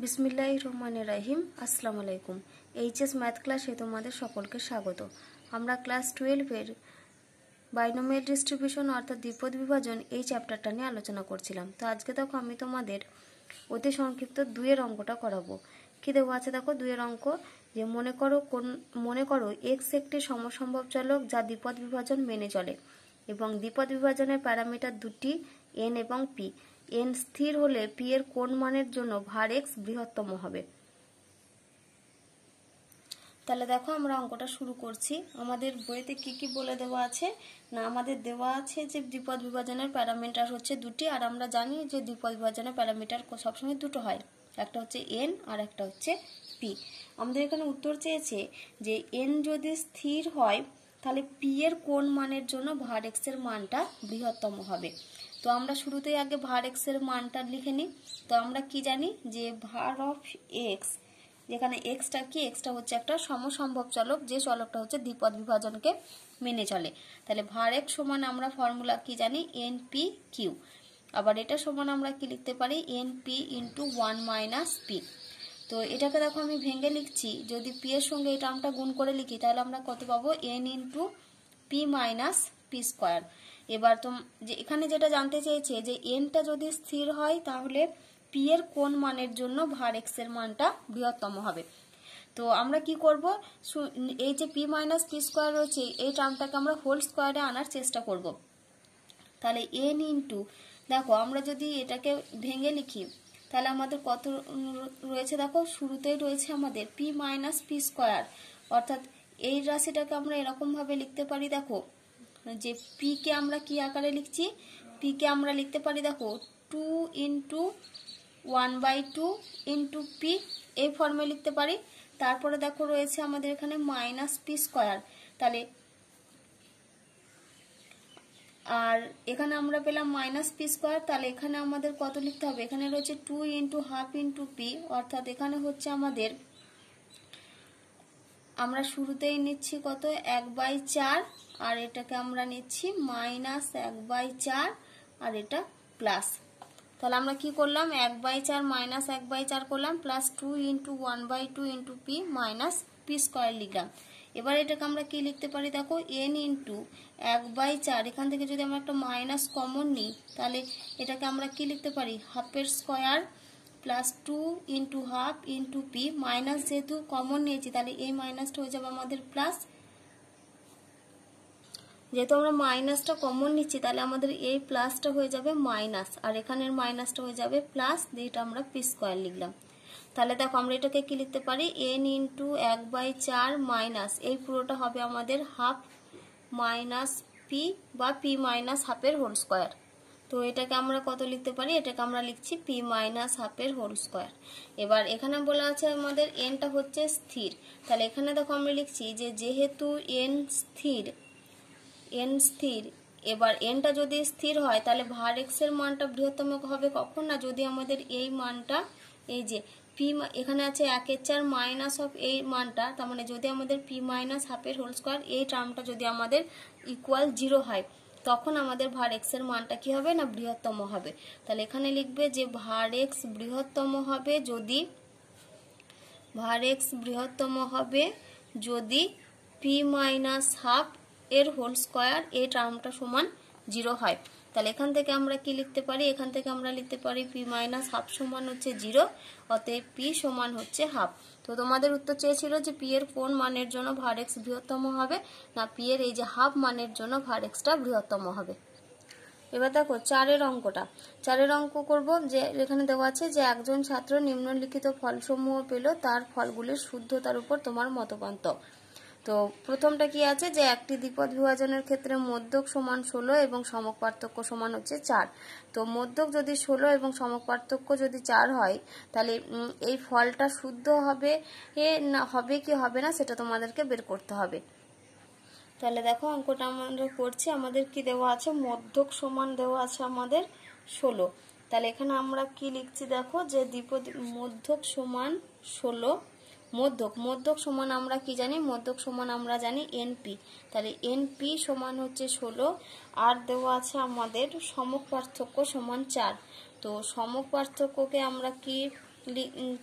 বিসমিল্লাহির রহমানির রহিম। আসসালামু আলাইকুম। এইচএস ম্যাথ ক্লাসে তোমাদের সকলকে স্বাগত। আমরা ক্লাস 12-এর বাইনোমিয়াল ডিস্ট্রিবিউশন অর্থাৎ দ্বিপদ বিভাজন এই চ্যাপ্টারটা নিয়ে আলোচনা করছিলাম। তো আজকে দেখো আমি তোমাদের অতি সংক্ষিপ্ত 2-এর অঙ্কটা করাবো। কি দেওয়া আছে দেখো 2-এর অঙ্ক, যে মনে করো x একটি সমসম্ভব চলক যা দ্বিপদ বিভাজন মেনে চলে এবং দ্বিপদ বিভাজনের প্যারামিটার দুটি n এবং p। n স্থির হলে p এর কোন মানের জন্য ভার x বৃহত্তম হবে। তাহলে দেখো আমরা অঙ্কটা শুরু করছি। আমাদের বইতে কি বলে দেওয়া আছে না, আমাদের দেওয়া আছে যে দ্বিপদ বিভাজনের প্যারামিটার হচ্ছে দুটি, আর আমরা জানি যে দ্বিপদ বিভাজনের প্যারামিটার সবসময় দুটো হয়, একটা হচ্ছে n আর একটা হচ্ছে p। আমাদের এখানে উত্তর চেয়েছে যে n যদি স্থির হয় তাহলে p এর কোন মানের জন্য ভার x এর মানটা বৃহত্তম হবে। তো আমরা শুরুতেই আগে ভার x এর মানটা লিখে নিই। তো আমরা কি জানি যে ভার অফ x, যেখানে এক্সটা কি, এক্সটা হচ্ছে একটা সমসম্ভব চলক, যে চলকটা হচ্ছে দ্বিপদ বিভাজনকে মেনে চলে। তাহলে ভার x সমান আমরা ফর্মুলা কি জানি, np q। আবার এটা সমান আমরা কি লিখতে পারি, np ইন্টু 1 - p। তো এটাকে দেখো আমি ভেঙে লিখছি, যদি p এর সঙ্গে এই টার্মটা গুণ করে লিখি তাহলে আমরা কত পাবো, n into p minus P square. এবার যে এখানে যেটা জানতে চেয়েছে যে nটা যদি স্থির হয় তাহলে p এর কোন মানের জন্য ভার x এর মানটা বৃহত্তম হবে। তো আমরা কি করব, এই যে p মাইনাস পি স্কোয়ার রয়েছে এই টার্মটাকে আমরা হোল স্কোয়ারে আনার চেষ্টা করব। তাহলে n ইন্টু, দেখো আমরা যদি এটাকে ভেঙে লিখি তাহলে আমাদের কত রয়েছে, দেখো শুরুতেই রয়েছে আমাদের p মাইনাস পি স্কোয়ার, অর্থাৎ এই রাশিটাকে আমরা এরকম ভাবে লিখতে পারি, দেখো যে p কে আমরা কি আকারে লিখছি, p কে আমরা লিখতে পারি দেখো 2 ইন্টু 1/2 ইন্টু p, এই ফর্মে লিখতে পারি। তারপরে দেখো রয়েছে আমাদের এখানে মাইনাস পি স্কোয়ার, তাহলে আর এখানে আমরা পেলাম মাইনাস পি স্কোয়ার, তাহলে এখানে আমাদের কত লিখতে হবে, এখানে রয়েছে 2 ইন্টু হাফ ইন্টু পি, অর্থাৎ এখানে হচ্ছে আমাদের, আমরা শুরুতেই নিচ্ছি কত 1/4, আর এটাকে আমরা নিচ্ছি মাইনাস 1/4, আর এটা প্লাস। তাহলে আমরা কি করলাম, 1/4 মাইনাস 1/4 করলাম, plus 2 into 1/2 into p minus P square লিখলাম। এবার এটাকে আমরা কি লিখতে পারি, দেখো n ইন্টু 1/4, এখান থেকে যদি আমরা একটা মাইনাস কমন নিই তাহলে এটাকে আমরা কি লিখতে পারি, হাফের square plus 2 into half into p, minus যেহেতু কমন নিয়েছি তাহলে এই মাইনাসটা হয়ে যাবে আমাদের প্লাস, যেহেতু আমরা মাইনাসটা কমন নিচ্ছি তাহলে আমাদের এই প্লাসটা হয়ে যাবে মাইনাস, আর এখানের মাইনাসটা হয়ে যাবে প্লাস, যেটা আমরা পি স্কোয়ার লিখলাম। তাহলে দেখো আমরা এটাকে কি লিখতে পারি, n ইন্টু 1/4 মাইনাস, এই পুরোটা হবে আমাদের হাফ মাইনাস পি বা পি মাইনাস হাফের হোল স্কোয়ার। তো এটাকে আমরা কত লিখতে পারি, এটাকে আমরা লিখছি পি মাইনাস হাফের হোল স্কোয়ার। এবার এখানে বলা আছে আমাদের nটা হচ্ছে স্থির, তাহলে এখানে দেখো আমরা লিখছি যে যেহেতু n স্থির, এবার nটা যদি স্থির হয় তাহলে ভার x এর মানটা বৃহত্তম হবে কখন না, যদি আমাদের এই মানটা, এই যে p এখানে আছে 1/4 মাইনাস অফ এই মানটা, তার মানে যদি আমাদের p মাইনাস হাফের হোল স্কোয়ার এই টার্মটা যদি আমাদের ইকুয়াল 0 হয় তখন আমাদের ভার x এর মানটা কি হবে না, বৃহত্তম হবে। তাহলে এখানে লিখবে যে ভার x বৃহত্তম হবে যদি, ভার x বৃহত্তম হবে যদি p মাইনাস হাফ এর হোল স্কোয়ার এই টার্মটা সমান 0 হয়। তাহলে এখান থেকে আমরা কি লিখতে পারি, এখান থেকে আমরা লিখতে পারি p মাইনাস হাফ সমান হচ্ছে 0, অতএব p সমান হচ্ছে হাফ। তো তোমাদের উত্তর চেয়েছিল যে p এর কোন মানের জন্য ভার x বৃহত্তম হবে না, p এর এই যে হাফ মানের জন্য ভার x টা বৃহত্তম হবে। এবার দেখো 4-এর অঙ্কটা, 4-এর অঙ্ক করব, যে এখানে দেওয়া আছে যে একজন ছাত্র নিম্নলিখিত ফলসমূহ পেল, তার ফলগুলির শুদ্ধতার উপর তোমার মতপান্ত। তো প্রথমটা কি আছে, যে একটি দ্বিপদ বিভাজনের ক্ষেত্রে মধ্যক সমান 16 এবং সমক পার্থক্য সমান হচ্ছে 4। তো মধ্যক যদি 16 এবং সমক পার্থক্য যদি 4 হয় তাহলে এই ফলটা শুদ্ধ হবে না, হবে কি হবে না সেটা তোমাদেরকে বের করতে হবে। তাহলে দেখো অঙ্কটা আমরা করছি, আমাদের কি দেওয়া আছে, মধ্যক সমান দেওয়া আছে আমাদের 16। তাহলে এখানে আমরা কি লিখছি, দেখো যে দ্বিপদ মধ্যক সমান 16, মধ্যক সমান আমরা কি জানি, মধ্যক সমান আমরা জানি এনপি, তাহলে এনপি সমান হচ্ছে 16, আর দেওয়া আছে আমাদের সমক পার্থক্য সমান 4। তো সমক পার্থক্যকে আমরা কি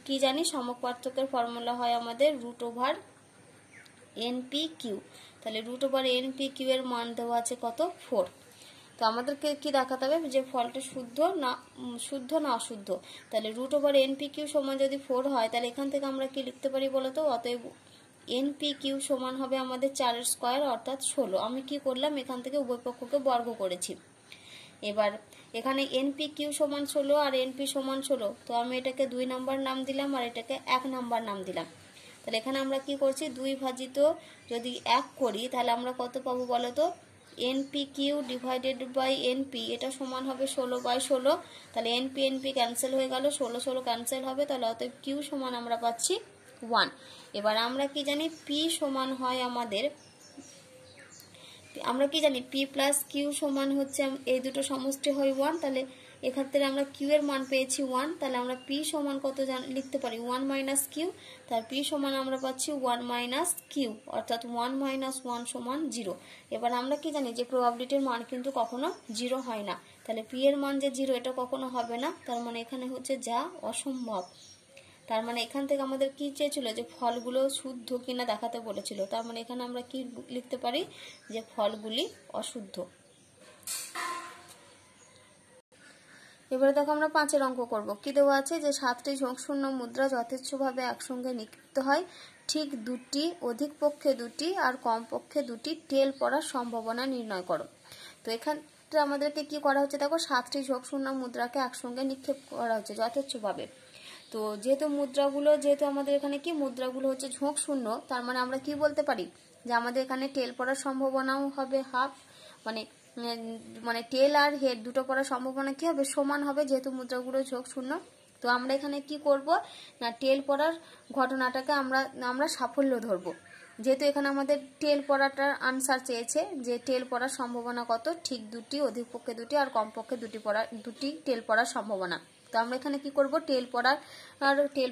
কি জানি, সমক পার্থক্যের ফর্মুলা হয় আমাদের √/NPQ। তাহলে √/NPQ এর মান দেওয়া আছে কত, 4। তো আমাদেরকে কি দেখাতে হবে যে ফলটা শুদ্ধ না অশুদ্ধ। তাহলে √/NPQ সমান যদি 4 হয়, তাহলে এখান থেকে আমরা কি লিখতে পারি বলতো, অতএব NPQ সমান হবে আমাদের 4 স্কয়ার অর্থাৎ 16। আমি কি করলাম, এখান থেকে উভয় পক্ষকে বর্গ করেছি। এবার এখানে NPQ সমান 16 আর NP সমান 16, তো আমি এটাকে 2 নাম্বার নাম দিলাম আর এটাকে 1 নাম্বার নাম দিলাম। তাহলে এখানে আমরা কি করছি, 2 ভাজিত যদি 1 করি তাহলে আমরা কত পাবো বলতো, NPQ ডিভাইডেড বাই NP, এটা সমান হবে 16/16। তাহলে NP ক্যান্সেল হয়ে গেল, 16 ক্যান্সেল হবে, তাহলে অতএব Q সমান আমরা পাচ্ছি 1। এবার আমরা কি জানি, P সমান হয় আমাদের, আমরা কি জানি P প্লাস Q সমান হচ্ছে, এই দুটো সমষ্টি হয় 1। তাহলে এক্ষেত্রে আমরা Q এর মান পেয়েছি 1, তাহলে আমরা P সমান কত লিখতে পারি, 1 মাইনাস Q। তার P সমান আমরা পাচ্ছি 1 মাইনাস Q, অর্থাৎ 1 মাইনাস 1 সমান 0। এবার আমরা কি জানি যে প্রবাবিলিটির মান কিন্তু কখনো 0 হয় না। তাহলে P এর মান যে 0 এটা কখনো হবে না, তার মানে এখানে হচ্ছে যা অসম্ভব। তার মানে এখান থেকে আমাদের কি চেয়েছিল, যে ফলগুলো শুদ্ধ কিনা দেখাতে বলেছিল। তার মানে এখানে আমরা কি লিখতে পারি, যে ফলগুলি অশুদ্ধ। এবারে দেখো আমরা 5 অঙ্ক করব। কি দেওয়া আছে, যে 7টি ঝোঁকশূন্য মুদ্রা যথেচ্ছভাবে একসঙ্গে নিক্ষিপ্ত হয়, ঠিক 2টি, অধিক পক্ষে 2টি আর কম পক্ষে 2টি টেল পড়ার সম্ভাবনা নির্ণয় করো। তো এখানে আমাদেরকে কি করা হচ্ছে, দেখো 7টি ঝোঁকশূন্য মুদ্রাকে একসঙ্গে নিক্ষেপ করা হচ্ছে যথেচ্ছভাবে। তো যেহেতু আমাদের এখানে কি মুদ্রাগুলো হচ্ছে ঝোঁক শূন্য, তার মানে আমরা কি বলতে পারি, যে আমাদের এখানে টেল পড়ার সম্ভাবনাও হবে হাফ, মানে টেল আর হেড দুটো পড়ার সম্ভাবনা কি হবে, সমান হবে, যেহেতু মুদ্রাগুলো ঝোঁক শূন্য। তো আমরা এখানে কি করব না, টেল পড়ার ঘটনাটাকে আমরা সাফল্য ধরবো। যেহেতু এখানে আমাদের টেল পড়াটার আনসার চেয়েছে, যে টেল পড়ার সম্ভাবনা কত, ঠিক 2টি, অধিক পক্ষে 2টি আর কম পক্ষে 2টি টেল পড়ার সম্ভাবনা। তো আমরা এখানে কি করব, টেল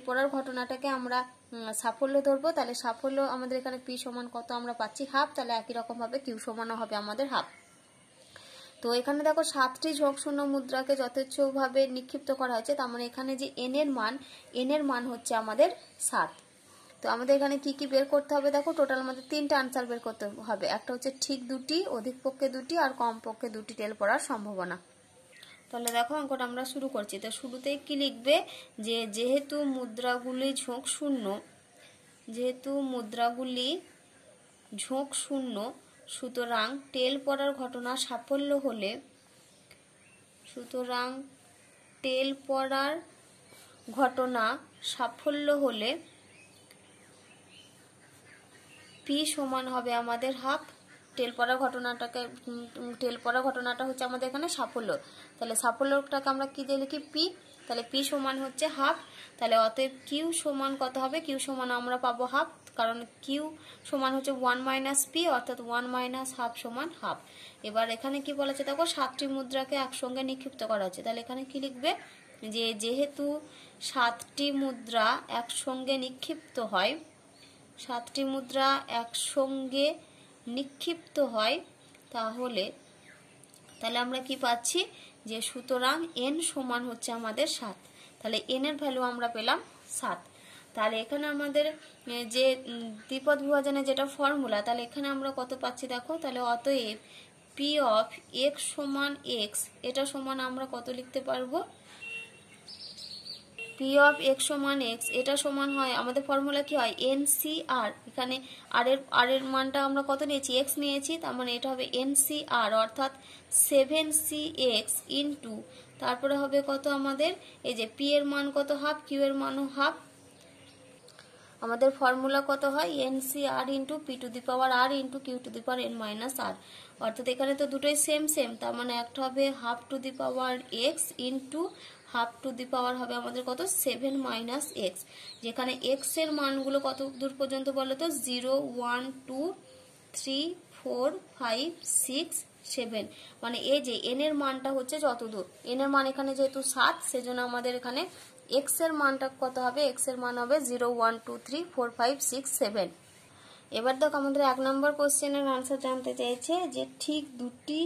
পড়ার ঘটনাটাকে আমরা সাফল্য ধরবো। তাহলে সাফল্য আমাদের এখানে P সমান কত আমরা পাচ্ছি, হাফ। তাহলে একই রকম ভাবে Q সমানও হবে আমাদের হাফ। তো এখানে দেখো 7টি ঝোঁকশূন্য মুদ্রাকে যথেচ্ছভাবে নিক্ষিপ্ত করা হয়েছে, তার মানে এখানে যে n এর মান হচ্ছে আমাদের 7। তো আমাদের এখানে কি কি বের করতে হবে, দেখো টোটাল আমাদের 3টা আনসার বের করতে হবে। একটা হচ্ছে ঠিক 2টি, অধিক পক্ষে 2টি আর কম পক্ষে 2টি টেল পড়ার সম্ভাবনা। তাহলে দেখো অঙ্কটা আমরা শুরু করছি। তো শুরুতেই কি লিখবে, যে যেহেতু মুদ্রাগুলি ঝোঁক শূন্য, সুতরাং টেল পড়ার ঘটনা সাফল্য হলে P সমান হবে আমাদের হাফ। টেল পড়ার ঘটনাটা হচ্ছে আমাদের এখানে সাফল্য। তাহলে সাফল্যটাকে আমরা কি দিয়ে লিখি, P। তাহলে P সমান হচ্ছে হাফ। তাহলে অতএব Q সমান কত হবে, Q সমান আমরা পাবো হাফ, কারণ Q সমান হচ্ছে 1 মাইনাস P, অর্থাৎ 1 মাইনাস হাফ সমান হাফ। এবার এখানে কি বলেছে, দেখো 7টি মুদ্রাকে একসঙ্গে নিক্ষিপ্ত করা হচ্ছে। তাহলে এখানে কি লিখবে, যে যেহেতু 7টি মুদ্রা একসঙ্গে নিক্ষিপ্ত হয়, তাহলে আমরা কি পাচ্ছি, যে সুতরাং n সমান হচ্ছে আমাদের 7। তাহলে n এর ভ্যালু আমরা পেলাম 7। তাহলে এখানে আমাদের যে দ্বিপদ বিভাজনের যেটা ফর্মুলা, তাহলে এখানে আমরা কত পাচ্ছি দেখো। তাহলে অতএব P অফ x সমান x, এটা সমান আমরা কত লিখতে পারবো, P অফ x সমান x, এটা সমান হয় আমাদের ফর্মুলা কি হয়, NCR। এখানে আর এর মানটা আমরা কত নিয়েছি, x নিয়েছি, তার মানে এটা হবে NCR, অর্থাৎ 7cx ইন্টু, তারপরে হবে কত আমাদের, এই যে P এর মান কত হাফ, Q এর মানও হাফ। আমাদের ফর্মুলা কত হয়, NCR into P two the power R into Q two the power n minus R। অর্থাৎ এখানে তো দুটোই সেম, তার মানে একটা হবে half to the power x into half to the power হবে আমাদের কত, 7 মাইনাস x। যেখানে x এর মানগুলো কত দূর পর্যন্ত বলো তো, 0 1 2 3 4 5 6 7, মানে এই যে n এর মানটা হচ্ছে যত দূর, n এর মান এখানে যেহেতু 7, সেজন্য আমাদের এখানে x এর মানটা কত হবে, x এর মান হবে 0 1 2 3 4 5 6 7। এবার দেখো আমাদের 1 নম্বর কোশ্চেনের আনসার জানতে চাইছে, যে ঠিক 2টি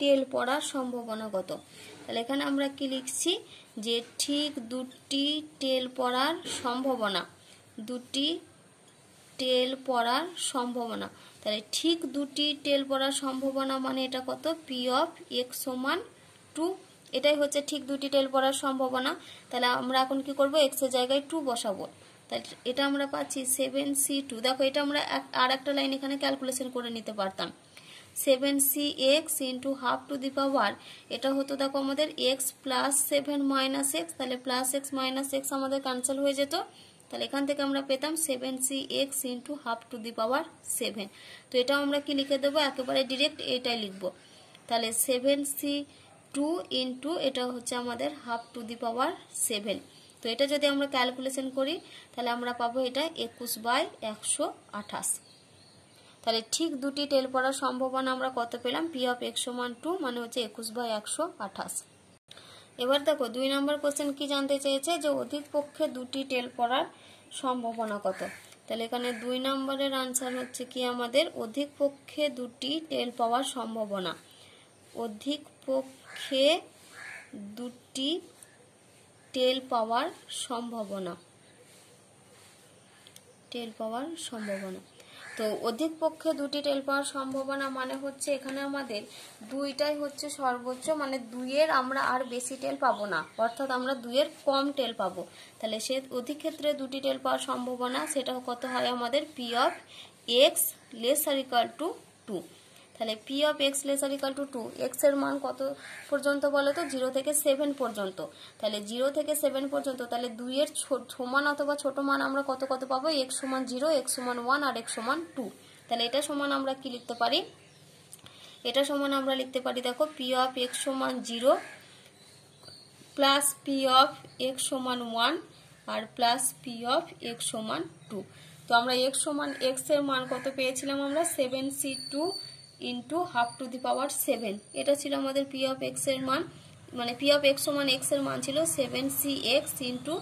টেল পড়ার সম্ভাবনা কত। তাহলে এখানে আমরা কি লিখছি যে ঠিক দুটি টেল পড়ার সম্ভাবনা, দুটি টেল পড়ার সম্ভাবনা। তাহলে ঠিক দুটি টেল পড়ার সম্ভাবনা মানে এটা কত, পি অফ এক্স সমান 2, এটাই হচ্ছে ঠিক দুটি টেল পড়ার সম্ভাবনা। তাহলে আমরা এখন কি করব, এক্স এর জায়গায় 2 বসাবো। তাহলে এটা আমরা পাচ্ছি 7c2। দেখো এটা আমরা আর একটা লাইন এখানে ক্যালকুলেশন করে নিতে পারতাম। 7cx into half to the power, এটা হতো দেখো আমাদের এক্স প্লাস 7 মাইনাস এক্স, তাহলে প্লাস এক্স মাইনাস এক্স আমাদের ক্যান্সেল হয়ে যেত। তাহলে এখান থেকে আমরা পেতাম 7cx into half to the power 7। তো এটাও আমরা কি লিখে দেবো, একেবারে ডিরেক্ট এটাই লিখবো। তাহলে 7c2 ইন্টু এটা হচ্ছে আমাদের হাফ টু দি পাওয়ার 7। তো এটা যদি আমরা ক্যালকুলেশন করি তাহলে আমরা পাবো এটা 21/128। তাহলে ঠিক দুটি টেল পড়ার সম্ভাবনা আমরা কত পেলাম, পি অফ এক্স সমান 2 মানে হচ্ছে 21/128। এবার দেখো 2 নম্বর কোশ্চেন কি জানতে চেয়েছে, যে অধিক পক্ষে দুটি টেল পড়ার সম্ভাবনা কত। তাহলে এখানে 2 নম্বরের আনসার হচ্ছে কি আমাদের অধিক পক্ষে দুটি টেল পাওয়ার সম্ভাবনা, অধিক পক্ষে দুটি টেল পাওয়ার সম্ভাবনা, টেল পাওয়ার সম্ভাবনা। তো অধিক পক্ষে দুটি টেল পাওয়ার সম্ভাবনা মানে হচ্ছে এখানে আমাদের দুইটাই হচ্ছে সর্বোচ্চ, মানে 2 এর আমরা আর বেশি টেল পাবো না, অর্থাৎ আমরা 2 এর কম টেল পাবো। তাহলে সে অধিক ক্ষেত্রে দুটি টেল পাওয়ার সম্ভাবনা সেটা কত হয় আমাদের, P of x laser equal to 2। তাহলে P of x laser equal to 2, x এর মান কত পর্যন্ত বলো তো, 0 থেকে 7 পর্যন্ত। তাহলে 0 থেকে 7 পর্যন্ত, তাহলে 2 এর সমান অথবা ছোট মান আমরা কত কত পাবো, এক্স সমান 0, এক্স সমান 1 আর এক্স সমান 2। তাহলে এটা সমান আমরা কি লিখতে পারি, এটা সমান আমরা লিখতে পারি দেখো পি অফ এক্স সমান 0 প্লাস পি অফ এক্স সমান 1 আর প্লাস পি অফ এক্স সমান 2। তো আমরা এক্স সমান এক্স এর মান কত পেয়েছিলাম আমরা, 7c2 into half to the power 7, এটা ছিল আমাদের পি অফ এক্স এর মান, মানে পি অফ এক্স সমান এক্স এর মান ছিল 7cx into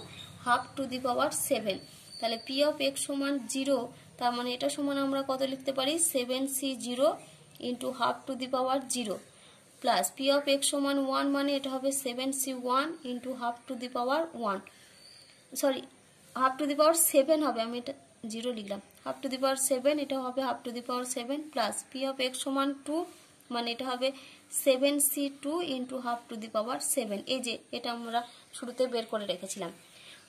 half to the power 7। তাহলে পি অফ এক্স সমান 0, তার মানে এটা সমান আমরা কত লিখতে পারি, 7c0 into half to the power 0 plus p of x সমান 1 মানে এটা হবে 7c1 into half to the power 1, sorry half to the power 7 হবে, আমি এটা 0 লিখলাম, হাফ টু দি পাওয়ার 7 এটা হবে half to the power 7 plus p of x সমান 2 মানে এটা হবে 7c2 into half to the power 7। এই যে এটা আমরা শুরুতে বের করে রেখেছিলাম।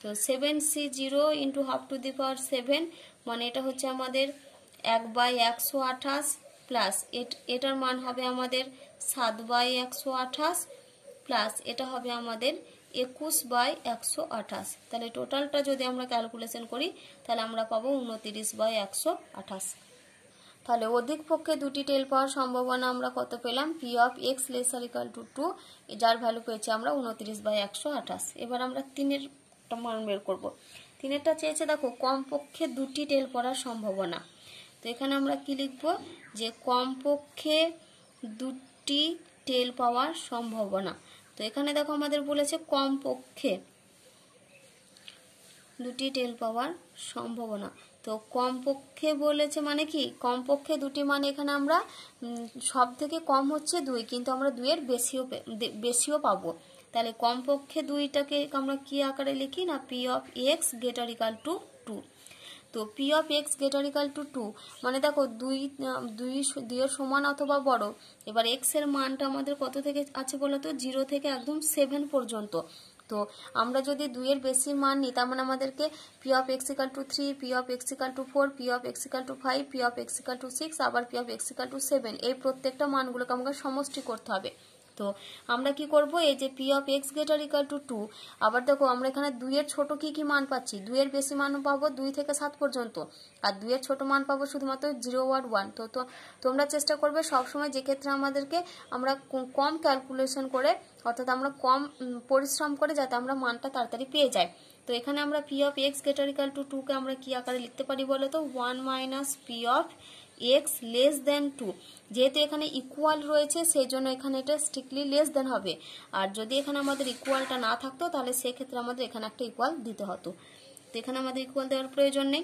তো 7c0 into half to the power 7 মানে এটা হচ্ছে আমাদের 1/128 প্লাস এটার মান হবে আমাদের 7/128 প্লাস এটা হবে আমাদের 21/128। তাহলে টোটালটা যদি আমরা ক্যালকুলেশন করি তাহলে আমরা পাবো 29/128। তাহলে অধিক পক্ষে দুটি টেল পাওয়ার সম্ভাবনা আমরা কত পেলাম, P of x laser equal to 2, যার ভ্যালু পেয়েছি আমরা 29/128। এবার আমরা 3-এর মান বের করব। 3-এরটা চেয়েছে দেখো কমপক্ষে দুটি টেল পড়ার সম্ভাবনা। তো এখানে আমরা কি লিখব, যে কমপক্ষে দুটি টেল পাওয়ার সম্ভাবনা। তো এখানে দেখো আমাদের বলেছে কমপক্ষে দুটি টেল পাওয়ার সম্ভাবনা। তো কমপক্ষে বলেছে মানে কি, কমপক্ষে দুটি মানে এখানে আমরা সব থেকে কম হচ্ছে 2, কিন্তু আমরা 2 এর বেশিও পাবো। তাহলে কমপক্ষে 2টাকে আমরা কি আকারে লিখি না, P of x greater equal to 2। তো P of x greater equal to 2 মানে দেখো 2 এর সমান অথবা বড়। এবার এক্স এর মানটা আমাদের কত থেকে আছে বলো তো, 0 থেকে একদম 7 পর্যন্ত। তো আমরা যদি 2 এর বেশি মান নিই তার মানে আমাদেরকে P of x equal to 3, P of x equal to 4, P of x equal to 5, P of x equal to 6, আবার P of x equal to 7, এই প্রত্যেকটা মানগুলোকে আমাকে সমষ্টি করতে হবে। তো আমরা কি করব, এই যে P of x greater equal to 2, আবার দেখো আমরা এখানে 2 এর ছোট কি কি মান পাচ্ছি, 2 এর বেশি মান পাবো 2 থেকে 7 পর্যন্ত, আর 2 এর ছোট মান পাবো শুধুমাত্র 0 আর 1। তো তোমরা চেষ্টা করবে সবসময় যে ক্ষেত্রে আমাদেরকে আমরা কম ক্যালকুলেশন করে, অর্থাৎ আমরা কম পরিশ্রম করে যাতে আমরা মানটা তাড়াতাড়ি পেয়ে যাই। তো এখানে আমরা P of x greater equal to 2 কে আমরা কি আকারে লিখতে পারি বলো তো, 1 minus P of x less than 2। যেহেতু এখানে ইকুয়াল রয়েছে সেই জন্য এখানে এটা স্ট্রিক্টলি লেস দেন হবে, আর যদি এখানে আমাদের ইকুয়ালটা না থাকতো তাহলে সেক্ষেত্রে আমাদের এখানে একটা ইকুয়াল দিতে হতো। তো এখানে আমাদের ইকুয়াল দেওয়ার প্রয়োজন নেই।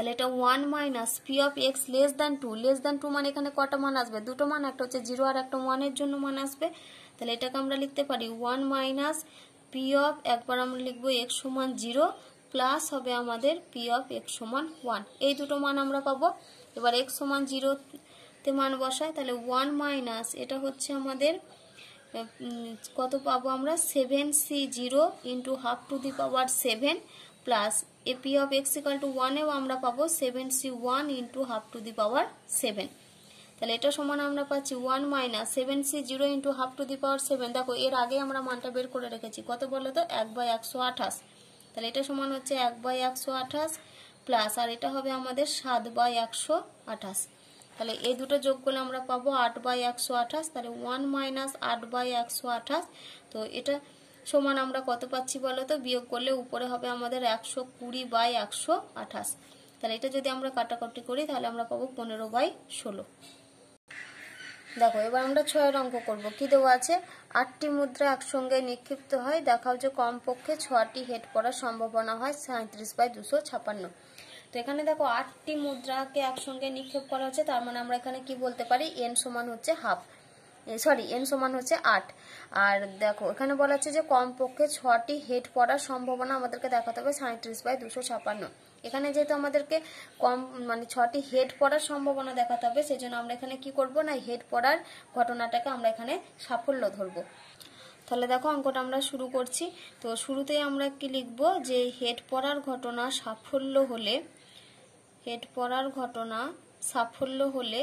তাহলে এটা 1 minus P of x less than 2, less than 2 মানে এখানে কটা মান আসবে? দুটো মান, একটা হচ্ছে 0 আর একটা 1 এর জন্য মান আসবে। তাহলে এটাকে আমরা লিখতে পারি 1 মাইনাস পি অফ, একবার আমরা লিখবো এক্স সমান 0 প্লাস হবে আমাদের পি অফ এক্স সমান 1, এই দুটো মান আমরা পাবো। এবার এক্স সমান 0 তে মান বসায়, তাহলে 1 মাইনাস এটা হচ্ছে আমাদের কত পাবো আমরা? 7c0 into half to the power 7 plus এ p of x equal to 1 এও আমরা পাবো 7c1 into half to the power 7। তাহলে এটা সমান আমরা পাচ্ছি 1 minus 7c0 into half to the power 7। দেখো এর আগে আমরা মানটা বের করে রেখেছি, কত বলো তো? 1/128। তাহলে এটা সমান হচ্ছে 1/128 প্লাস, আর এটা হবে আমাদের 7/128। তাহলে এই দুটো যোগ করলে আমরা পাবো 8/128। তাহলে 1 মাইনাস 8/128। তো এটা সমান আমরা কত পাচ্ছি বলো তো? বিয়োগ করলে উপরে হবে আমাদের 120/128। তাহলে এটা যদি আমরা কাটাকাটি করি তাহলে আমরা পাবো 15/16। দেখো এবার আমরা 6 অঙ্ক করব। কি দেওয়া আছে? 8টি মুদ্রা একসঙ্গে নিক্ষিপ্ত হয়, দেখাও যে কমপক্ষে 6টি হেড পড়ার সম্ভাবনা হয় 37/256। তো এখানে দেখো 8টি মুদ্রাকে একসঙ্গে নিক্ষেপ করা হচ্ছে, তার মানে আমরা এখানে কি বলতে পারি? n সমান হচ্ছে হাফ, সরি n সমান হচ্ছে 8। আর দেখো এখানে বলা আছে যে কমপক্ষে 6টি হেড পড়ার সম্ভাবনা আমাদেরকে দেখাতে হবে 37/256। এখানে যেহেতু আমাদেরকে মানে 6টি হেড পড়ার সম্ভাবনা দেখাতে হবে, সেজন্য আমরা এখানে কি করব না, হেড পড়ার ঘটনাটাকে আমরা এখানে সাফল্য ধরবো। তাহলে দেখো অঙ্কটা আমরা শুরু করছি। তো শুরুতেই আমরা কি লিখবো? যে হেড পড়ার ঘটনা সাফল্য হলে, হেড পড়ার ঘটনা সাফল্য হলে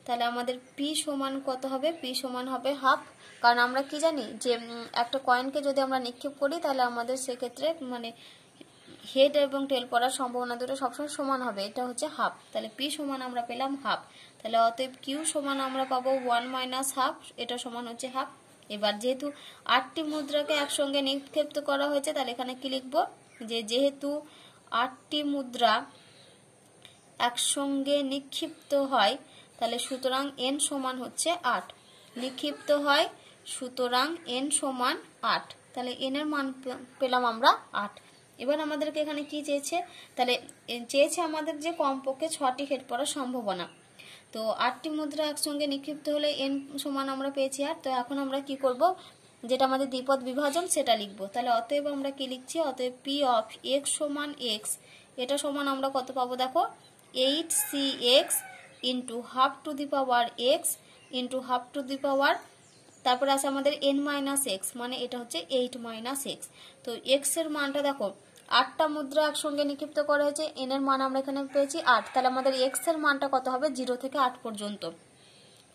তাহলে আমাদের পি সমান কত হবে? পি সমান হবে হাফ। কারণ আমরা কি জানি যে একটা কয়েনকে যদি আমরা নিক্ষেপ করি তাহলে আমাদের সেক্ষেত্রে মানে হেড এবং টেল পড়ার সম্ভাবনা দুটো সবসময় সমান হবে, এটা হচ্ছে হাফ। তাহলে পি সমান আমরা পেলাম হাফ। তাহলে অতএব কিউ সমান আমরা পাবো 1 মাইনাস হাফ, এটা সমান হচ্ছে হাফ। এবার যেহেতু 8টি মুদ্রাকে একসঙ্গে নিক্ষেপ করা হয়েছে, তাহলে এখানে কি লিখবো? যে যেহেতু 8টি মুদ্রা একসঙ্গে নিক্ষিপ্ত হয়, তাহলে সুতরাং n সমান হচ্ছে 8। নিক্ষিপ্ত হয় সুতরাং n সমান 8। তাহলে n এর মান পেলাম আমরা 8। এবার আমাদেরকে এখানে কি চেয়েছে? তাহলে চেয়েছে আমাদের যে কমপক্ষে 6টি হেড পড়ার সম্ভাবনা। তো 8টি মুদ্রা একসঙ্গে নিক্ষিপ্ত হলে n সমান আমরা পেয়েছি 8। তো এখন আমরা কি করব? যেটা আমাদের দ্বিপদ বিভাজন সেটা লিখব। তাহলে অতএব আমরা কি লিখছি? অতএব পি অফ এক্স সমান এক্স, এটা সমান আমরা কত পাবো? দেখো 8cx into half to the power x into half to the power, তারপরে আছে আমাদের n মাইনাস এক্স, মানে এটা হচ্ছে 8 মাইনাস এক্স। তো এক্স এর মানটা দেখো 8টা মুদ্রা একসঙ্গে নিক্ষিপ্ত করা হয়েছে, n এর মান আমরা এখানে পেয়েছি 8। তাহলে আমাদের এক্স এর মানটা কত হবে? 0 থেকে 8 পর্যন্ত।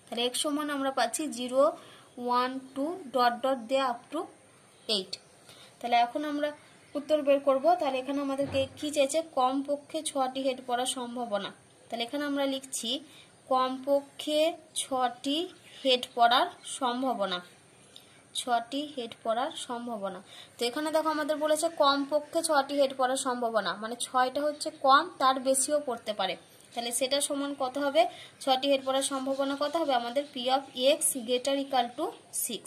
তাহলে এক্স সমান আমরা পাচ্ছি 0 1 2 ডট ডট দিয়ে আপ টু 8। তাহলে এখন আমরা উত্তর বের করব। তাহলে এখানে আমাদেরকে কি চেয়েছে? কমপক্ষে 6টি হেড পড়ার সম্ভাবনা। তাহলে এখানে আমরা লিখছি কমপক্ষে 6টি হেড পড়ার সম্ভাবনা, 6টি হেড পড়ার সম্ভাবনা। তো এখানে দেখো আমাদের বলেছে কমপক্ষে 6টি হেড পড়ার সম্ভাবনা, মানে 6টা হচ্ছে কম, তার বেশিও পড়তে পারে। তাহলে সেটা সমান কত হবে? 6টি হেড পড়ার সম্ভাবনা কত হবে? আমাদের P of x greater equal to 6।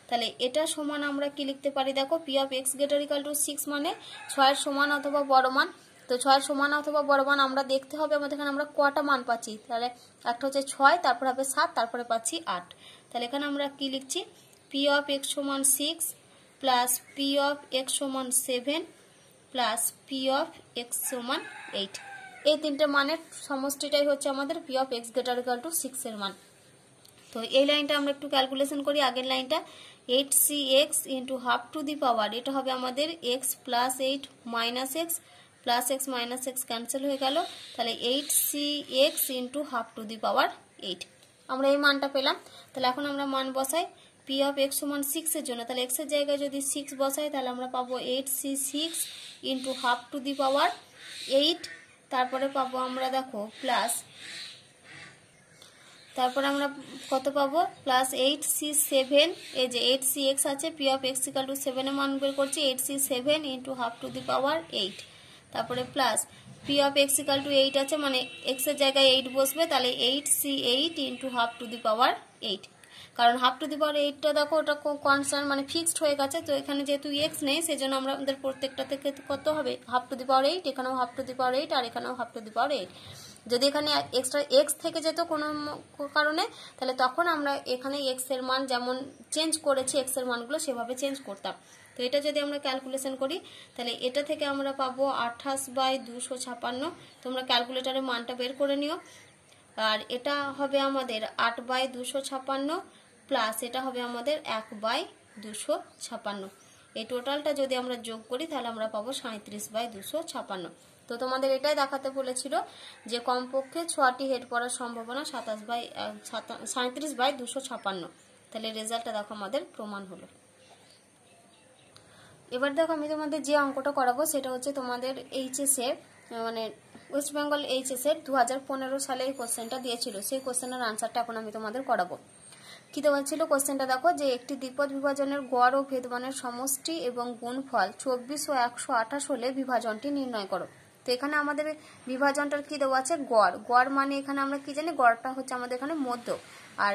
তাহলে এটা সমান আমরা কি লিখতে পারি? দেখো P of x greater equal to 6 মানে 6 এর সমান অথবা বড় মান। তো 6 এর সমান অথবা বড় মান আমরা দেখতে হবে আমাদের এখানে আমরা কটা মান পাচ্ছি। তাহলে একটা হচ্ছে 6, তারপর হবে 7, তারপরে পাচ্ছি 8। তাহলে এখানে আমরা কি লিখছি? পি অফ এক্স সমান 6 প্লাস পি অফ এক্স সমান 7 প্লাস পি অফ এক্স সমান 8। এই তিনটে মানের সমষ্টিটাই হচ্ছে আমাদের P of x greater equal to 6 এর মান। তো এই লাইনটা আমরা একটু ক্যালকুলেশন করি। আগের লাইনটা 8cx into half to the power, এটা হবে আমাদের x plus 8 minus x, plus x minus x cancel হয়ে গেল। তাহলে 8cx into half to the power 8, আমরা এই মানটা পেলাম। তাহলে এখন আমরা মান বসাই পি অফ এক্স সমান 6 এর জন্য। তাহলে x এর জায়গায় যদি 6 বসাই তাহলে আমরা পাবো 8c6 into half to the power 8। তারপরে পাবো আমরা দেখো প্লাস, তারপর আমরা কত পাবো? প্লাস 8c7, এই যে 8cx আছে, p of x equal to 7 এর মান বের করছি 8c7 into half to the power 8। তারপরে plus p of x equal to 8 আছে, মানে এক্স এর জায়গায় 8 বসবে, তাহলে 8c8 into half to the power 8। কারণ হাফ টু দি পাওয়ার 8টা দেখো ওটা কনস্ট্যান্ট মানে ফিক্সড হয়ে গেছে, তো এখানে যেহেতু এক্স নেই সেজন্য আমাদের প্রত্যেকটা থেকে কত হবে হাফ টু দি পাওয়ার 8, এখানেও হাফ টু দি পাওয়ার 8 আর এখানেও হাফ টু দি পাওয়ার 8। যদি এখানে এক্সট্রা এক্স থেকে যেত কোনো কারণে তাহলে তখন আমরা এখানে এক্স এর মান যেমন চেঞ্জ করেছি এক্স এর মানগুলো সেভাবে চেঞ্জ করতাম। তো এটা যদি আমরা ক্যালকুলেশন করি তাহলে এটা থেকে আমরা পাবো 28/256। তোমরা ক্যালকুলেটারে মানটা বের করে নিও। আর এটা হবে আমাদের 8/256 প্লাস এটা হবে আমাদের 1/256। এই টোটালটা যদি আমরা যোগ করি তাহলে আমরা পাবো 37/256। তো তোমাদের এটাই দেখাতে বলেছিল যে কমপক্ষে 6টি হেড পড়ার সম্ভাবনা 37/256। তাহলে রেজাল্টটা দেখো আমাদের প্রমাণ হলো। এবার দেখো আমি তোমাদের যে অঙ্কটা করাবো সেটা হচ্ছে তোমাদের এইচএস এর মানে ওয়েস্ট বেঙ্গল এইচএস এর 2015 সালে এই কোশ্চেনটা দিয়েছিল, সেই কোশ্চেনের আনসারটা এখন আমি তোমাদের করাবো। কি দেওয়া ছিল কোশ্চেনটা দেখো যে একটি দ্বিপদ বিভাজনের গড় ও ভেদমানের সমষ্টি এবং গুণফল 24 ও 128 হলে বিভাজনটি নির্ণয় করো। তো এখানে আমাদের বিভাজনটার কি দেওয়া আছে গড়, গড় মানে এখানে আমরা কি জানি গড়টা হচ্ছে আমাদের এখানে মধ্য, আর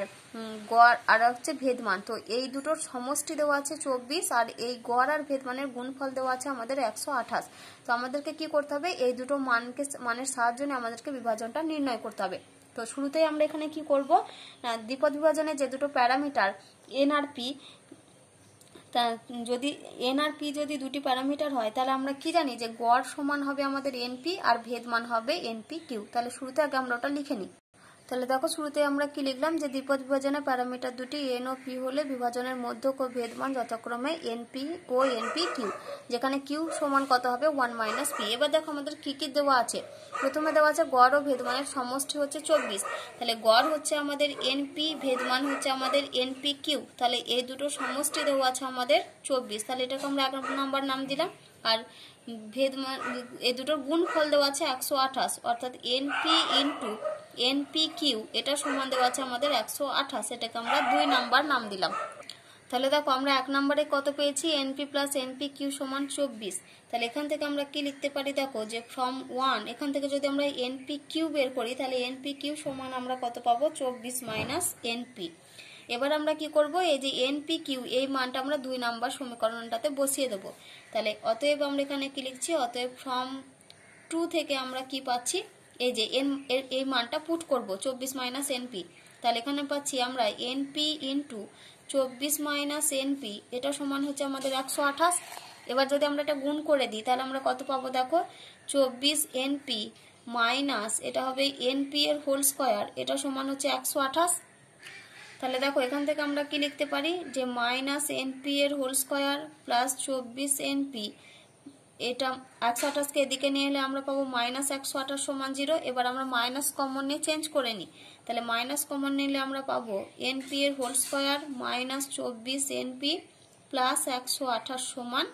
গড় আর হচ্ছে ভেদমান। তো এই দুটোর সমষ্টি দেওয়া আছে 24 আর এই গড় আর ভেদমানের গুণফল দেওয়া আছে আমাদের 128। তো আমাদেরকে কি করতে হবে এই দুটো মানের সাহায্যে আমাদেরকে বিভাজনটা নির্ণয় করতে হবে। তো শুরুতেই আমরা এখানে কি করব দ্বিপদ বিভাজনের যে দুটো প্যারামিটার এন আর পি, যদি এন আর পি যদি দুটি প্যারামিটার হয় তাহলে আমরা কি জানি যে গড় সমান হবে আমাদের এনপি আর ভেদমান হবে এনপি কিউ। তাহলে শুরুতে আগে আমরা ওটা লিখে নিই। তাহলে দেখো শুরুতে আমরা কি লিখলাম যে দ্বিপদ বিভাজনের প্যারামিটার দুটি এন ও পি হলে বিভাজনের মধ্যক ও ভেদমান যথাক্রমে এনপি ও এনপি কিউ, যেখানে কিউ সমান কত হবে 1 - পি। এবার দেখো আমাদের কি কি দেওয়া আছে। প্রথমে দেওয়া আছে গড় ও ভেদমানের সমষ্টি হচ্ছে 24, তাহলে গড় হচ্ছে আমাদের এনপি, ভেদমান হচ্ছে আমাদের এনপি কিউ। তাহলে এই দুটো সমষ্টি দেওয়া আছে আমাদের 24, তাহলে এটাকে আমরা 1 নম্বর নাম দিলাম। আর ভেদমান এই দুটোর গুণফল দেওয়া আছে 128, অর্থাৎ এনপি ইন্টু এনপি কিউ এটা সমান দেওয়া আছে আমাদের 128, এটাকে আমরা 2 নাম্বার নাম দিলাম। তাহলে দেখো আমরা 1 নম্বরে কত পেয়েছি এনপি প্লাস এনপি কিউ সমান 24। তাহলে এখান থেকে আমরা কি লিখতে পারি দেখো যে ফ্রম 1 এখান থেকে যদি আমরা এনপি কিউ বের করি তাহলে এনপি কিউ সমান আমরা কত পাবো 24 - এনপি। এবার আমরা কি করব এই যে এনপি কিউ এই মানটা আমরা 2 নাম্বার সমীকরণটাতে বসিয়ে দেব। তাহলে অতএব আমরা এখানে কি লিখছি অতএব ফ্রম 2 থেকে আমরা কি পাচ্ছি এই যে এন এই মানটা পুট করব 24 - এনপি। তাহলে এখানে পাচ্ছি আমরা এনপি ইন্টু 24 - এনপি এটা সমান হচ্ছে আমাদের 128। এবার যদি আমরা এটা গুণ করে দিই তাহলে আমরা কত পাবো দেখো 24 এনপি মাইনাস এটা হবে এনপি এর হোল স্কয়ার এটা সমান হচ্ছে 128। তাহলে দেখো এখান থেকে আমরা কি লিখতে পারি যে মাইনাস এনপি এর হোল স্কয়ার প্লাস 24 এনপি এটা 128কে এদিকে নিয়ে এলে আমরা পাবো -128 সমান 0। এবার আমরা মাইনাস কমন নিয়ে চেঞ্জ করে নিই, তাহলে মাইনাস কমন নিলে আমরা পাবো এনপি এর হোল স্কয়ার -24 এনপি প্লাস 128 সমান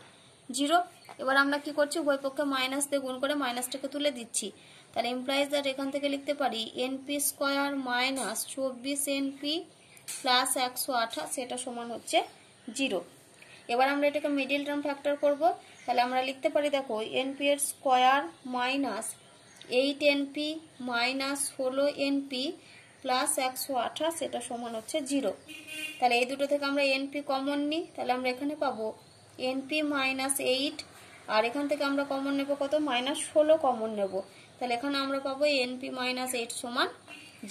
0। এবার আমরা কি করছি উভয় পক্ষে মাইনাস দিয়ে গুণ করে মাইনাসটাকে তুলে দিচ্ছি। তাহলে ইমপ্লাইজ দ্যাট এখান থেকে লিখতে পারি এনপি স্কয়ার -24 এনপি প্লাস 128 এটা সমান হচ্ছে 0। এবার আমরা এটাকে মিডল টার্ম ফ্যাক্টর করব। তাহলে আমরা লিখতে পারি দেখো এনপি এর square minus 8 NP minus 16 NP plus 128 এটা সমান হচ্ছে 0। তাহলে এই দুটো থেকে আমরা এনপি কমন নিই, তাহলে আমরা এখানে পাবো এনপি -8 আর এখান থেকে আমরা কমন নেব কত -16 কমন নেব। তাহলে এখানে আমরা পাবো এনপি -8 সমান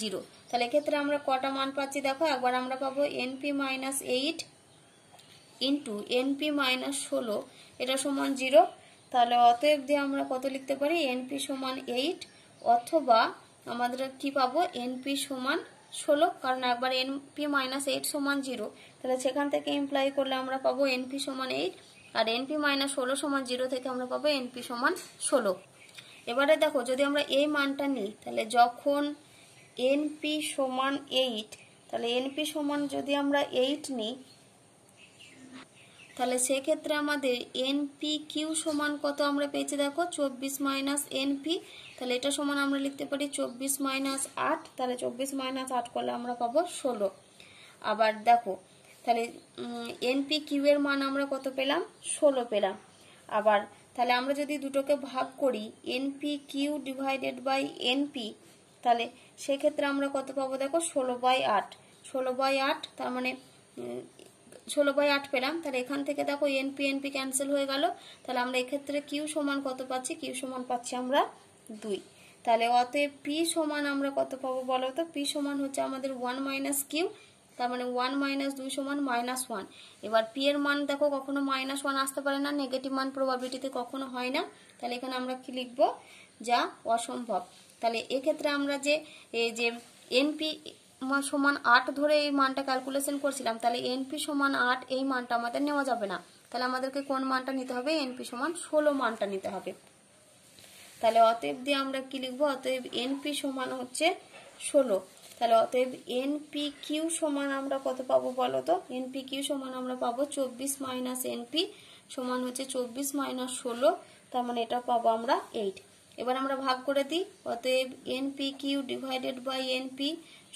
0। তাহলে এক্ষেত্রে আমরা কটা মান পাচ্ছি দেখো, একবার আমরা পাবো এনপি -8 ইন্টু এনপি -16 এটা সমান 0। তাহলে অতএব দিয়ে আমরা কত লিখতে পারি এনপি সমান 8 অথবা আমাদের কি পাবো এনপি সমান 16, কারণ একবার এনপি -8 সমান 0, তাহলে সেখান থেকে ইমপ্লাই করলে আমরা পাবো এনপি সমান 8 আর এনপি -16 সমান 0 থেকে আমরা পাবো এনপি সমান 16। এবারে দেখো যদি আমরা এই মানটা নিই তাহলে যখন এনপি সমান 8 তাহলে এনপি সমান যদি আমরা 8 নিই তাহলে সেক্ষেত্রে আমাদের এনপি কিউ সমান কত আমরা পেয়েছি দেখো 24 - এনপি। তাহলে এটা সমান আমরা লিখতে পারি 24 - 8, তাহলে 24 - 8 করলে আমরা পাবো 16। আবার দেখো তাহলে এনপি কিউ এর মান আমরা কত পেলাম 16 পেলাম। আবার তাহলে আমরা যদি দুটোকে ভাগ করি NP Q divided by NP তাহলে সেক্ষেত্রে আমরা কত পাবো দেখো 16/8। 16/8, তার মানে 16/8 পেলাম। তাহলে এখান থেকে দেখো এনপি এনপি ক্যান্সেল হয়ে গেল। তাহলে আমরা এক্ষেত্রে কিউ সমান কত পাচ্ছি? কিউ সমান পাচ্ছি আমরা 2। তাহলে অতএব পি সমান আমরা কত পাবো বলো তো? পি সমান হচ্ছে আমাদের 1 মাইনাস কিউ, তার মানে 1 মাইনাস 2 সমান -1। এবার পি এর মান দেখো কখনো -1 আসতে পারে না, নেগেটিভ মান প্রবাবিলিটিতে কখনো হয় না। তাহলে এখানে আমরা কি লিখবো? যা অসম্ভব। তাহলে এক্ষেত্রে আমরা যে এই যে এনপি সমান 8 ধরে এই মানটা ক্যালকুলেশন করছিলাম, তাহলে এনপি সমান 8 এই মানটা আমাদের নেওয়া যাবে না। তাহলে আমাদেরকে কোন মানটা নিতে হবে? এনপি সমান 16 মানটা নিতে হবে। তাহলে অতএব দিয়ে আমরা কি লিখবো? অতএব এনপি সমান হচ্ছে 16। তাহলে অতএব এনপি কিউ সমান আমরা কত পাবো বলো তো? এনপি কিউ সমান আমরা পাবো 24 মাইনাস এনপি সমান হচ্ছে 24 মাইনাস 16, তার মানে এটা পাবো আমরা 8। এবার আমরা ভাগ করে দিই। অতএব NP Q divided by NP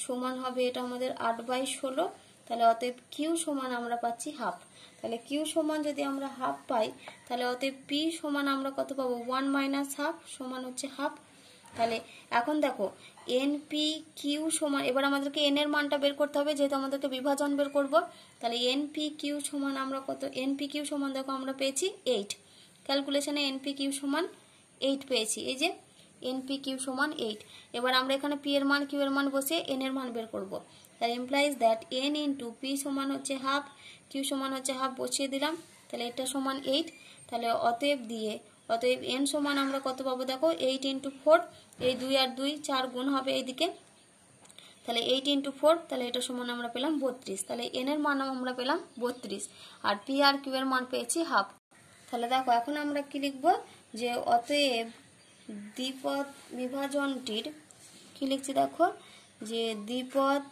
সমান হবে এটা আমাদের 8/16। তাহলে অতএব কিউ সমান আমরা পাচ্ছি হাফ। তাহলে কিউ সমান যদি আমরা হাফ পাই, তাহলে অতএব পি সমান আমরা কত পাবো? 1 মাইনাস হাফ সমান হচ্ছে হাফ। তাহলে এখন দেখো এনপি কিউ সমান, এবার আমাদেরকে এন এর মানটা বের করতে হবে, যেহেতু আমাদেরকে বিভাজন বের করব। তাহলে এনপি কিউ সমান আমরা কত? এনপি কিউ সমান দেখো আমরা পেয়েছি 8। ক্যালকুলেশনে এনপি কিউ সমান 8 পেয়েছি, এই যে এনপি কিউ সমান 8। এবার আমরা এখানে পি এর মান কিউ এর মান বসিয়ে এন এর মান বের করব। তাহলে implies that N into P সমান হচ্ছে হাফ, কিউ সমান হচ্ছে হাফ, বসিয়ে দিলাম। তাহলে এটা সমান 8। তাহলে অতএব এন সমান আমরা কত পাবো দেখো? 8 ইন্টু 4, এই 2 আর 2 4 গুণ হবে এইদিকে। তাহলে 8 ইন্টু 4, তাহলে এটা সমান আমরা পেলাম 32। তাহলে এন এর মান আমরা পেলাম 32, আর পি আর কিউ এর মান পেয়েছি হাফ। তাহলে দেখো এখন আমরা কি লিখবো? যে অতএব দ্বিপদ বিভাজনটির কি লিখছি দেখো? যে দ্বিপদ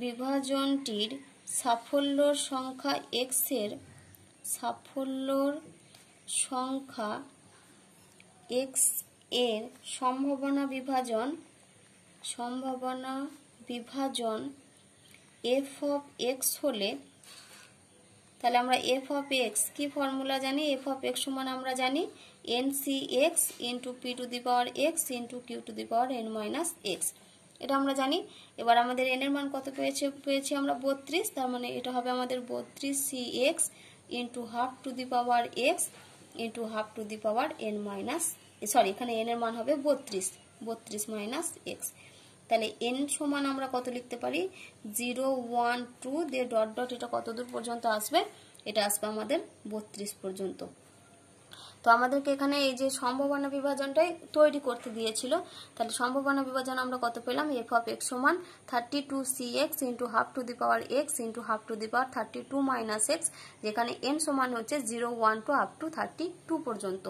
বিভাজনটির সাফল্যর সংখ্যা এক্স এর সম্ভাবনা বিভাজন এফ অফ এক্স হলে, তাহলে আমরা এফ অফ এক্স কি ফর্মুলা জানি? এফ অফ এক্স সমান আমরা জানি NC X into P to the power x into Q to the power N minus X, এটা আমরা জানি। এবার আমাদের এন এর মান কত পেয়েছি আমরা? 32। তার মানে এটা হবে আমাদের 32 C X into half to the power x into half to the power N minus, sorry এখানে এন এর মান হবে 32 মাইনাস এক্স। তাহলে এন সমান আমরা কত লিখতে পারি? 0 1 2 দিয়ে ডট ডট, এটা কত দূর পর্যন্ত আসবে? এটা আসবে আমাদের 32 পর্যন্ত। তো আমাদেরকে এখানে এই যে সম্ভাবনা বিভাজনটাই তৈরি করতে দিয়েছিল। তাহলে সম্ভাবনা বিভাজন আমরা কত পেলাম? এফ অফ এক্স সমান 32 C X into half to the power x into half to the power 32 minus X, যেখানে এন সমান হচ্ছে 0 1 2 আপ টু 32 পর্যন্ত।